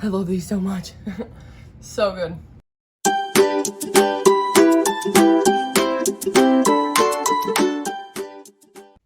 I love these so much. So good.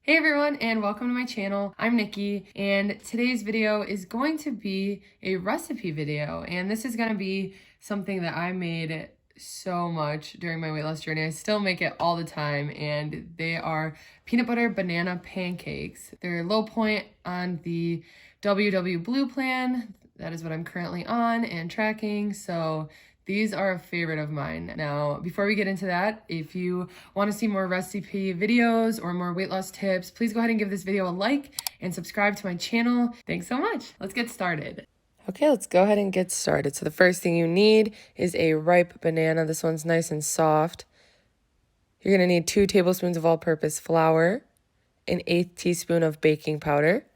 Hey everyone, and welcome to my channel. I'm Nikki, and today's video is going to be a recipe video, and this is going to be something that I made so much during my weight loss journey. I still make it all the time, and they are peanut butter banana pancakes. They're low point on the WW Blue plan. That is what I'm currently on and tracking, so these are a favorite of mine. Now, before we get into that, if you want to see more recipe videos or more weight loss tips, please go ahead and give this video a like and subscribe to my channel. Thanks so much. Let's get started. Okay, let's go ahead and get started. So the first thing you need is a ripe banana. This one's nice and soft. You're going to need 2 tablespoons of all-purpose flour, an 1/8 teaspoon of baking powder,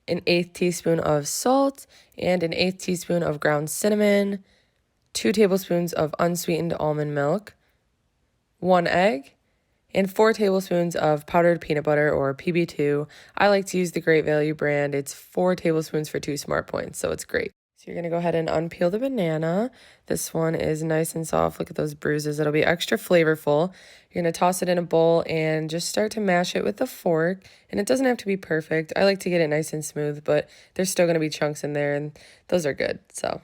an 1/8 teaspoon of salt, and an 1/8 teaspoon of ground cinnamon, 2 tablespoons of unsweetened almond milk, 1 egg, and 4 tablespoons of powdered peanut butter or PB2. I like to use the Great Value brand. It's 4 tablespoons for 2 smart points, so it's great. So you're going to go ahead and unpeel the banana. This one is nice and soft. Look at those bruises. It'll be extra flavorful. You're going to toss it in a bowl and just start to mash it with a fork. And it doesn't have to be perfect. I like to get it nice and smooth, but there's still going to be chunks in there, and those are good. So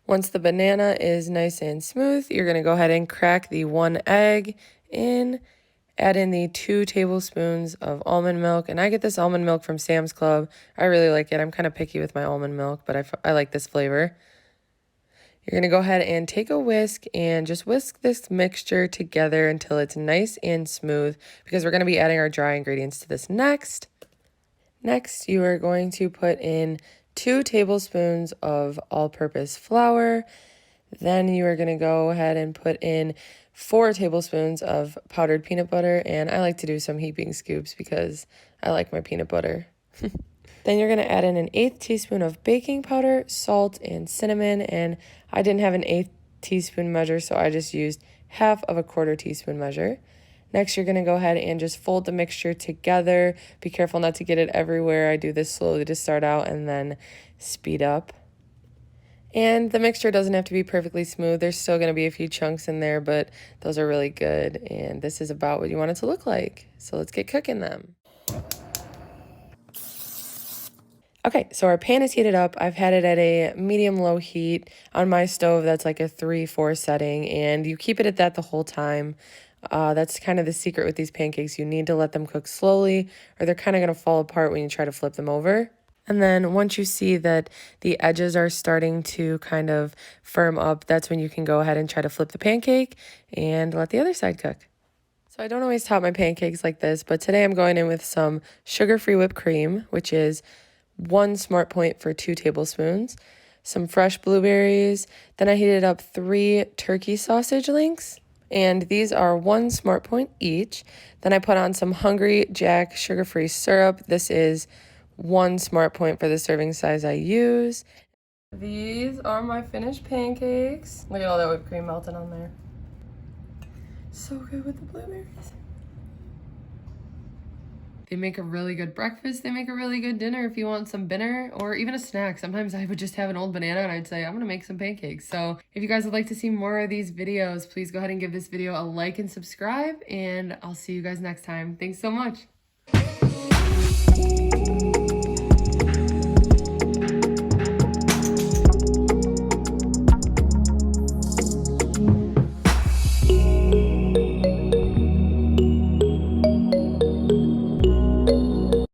once the banana is nice and smooth, you're going to go ahead and crack the 1 egg in, add in the 2 tablespoons of almond milk. And I get this almond milk from Sam's Club. I really like it. I'm kind of picky with my almond milk, but I like this flavor. You're going to go ahead and take a whisk and just whisk this mixture together until it's nice and smooth, because we're going to be adding our dry ingredients to this next. Next, you are going to put in 2 tablespoons of all-purpose flour. Then you are going to go ahead and put in 4 tablespoons of powdered peanut butter, and I like to do some heaping scoops because I like my peanut butter. Then you're going to add in an 1/8 teaspoon of baking powder, salt, and cinnamon, and I didn't have an 1/8 teaspoon measure, so I just used half of a 1/4 teaspoon measure. Next, you're going to go ahead and just fold the mixture together. Be careful not to get it everywhere. I do this slowly to start out and then speed up. And the mixture doesn't have to be perfectly smooth. There's still going to be a few chunks in there, but those are really good. And this is about what you want it to look like. So let's get cooking them. Okay, so our pan is heated up. I've had it at a medium-low heat on my stove. That's like a 3-4 setting, and you keep it at that the whole time. That's kind of the secret with these pancakes. You need to let them cook slowly, or they're kind of going to fall apart when you try to flip them over. And then once you see that the edges are starting to kind of firm up, that's when you can go ahead and try to flip the pancake and let the other side cook. So I don't always top my pancakes like this, but today I'm going in with some sugar-free whipped cream, which is 1 smart point for 2 tablespoons, some fresh blueberries. Then I heated up 3 turkey sausage links, and these are 1 smart point each. Then I put on some Hungry Jack sugar-free syrup. This is 1 smart point for the serving size I use. These are my finished pancakes. Look at all that whipped cream melted on there. So good with the blueberries. They make a really good breakfast. They make a really good dinner if you want some dinner or even a snack. Sometimes I would just have an old banana and I'd say, I'm gonna make some pancakes. So if you guys would like to see more of these videos, please go ahead and give this video a like and subscribe, and I'll see you guys next time. Thanks so much.